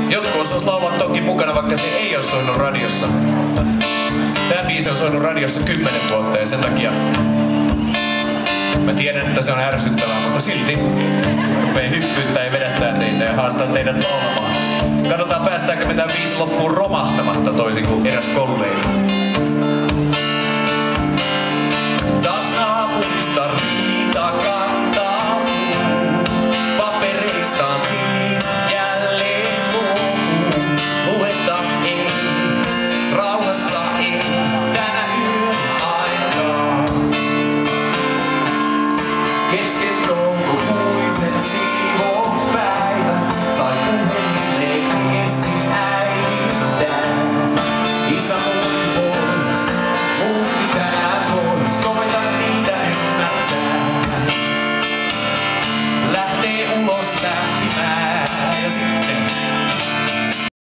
Jotkut osas laulaa toki mukana, vaikka se ei ole soinut radiossa. Tää biisi on soinut radiossa 10 vuotta ja sen takia mä tiedän, että se on ärsyttävää, mutta silti rupee hyppyyttää ja vedättää teitä ja haastaa teidät laulamaan. Katsotaan päästäänkö me tän biisin loppuun romahtamatta toisin kuin eräs kollega.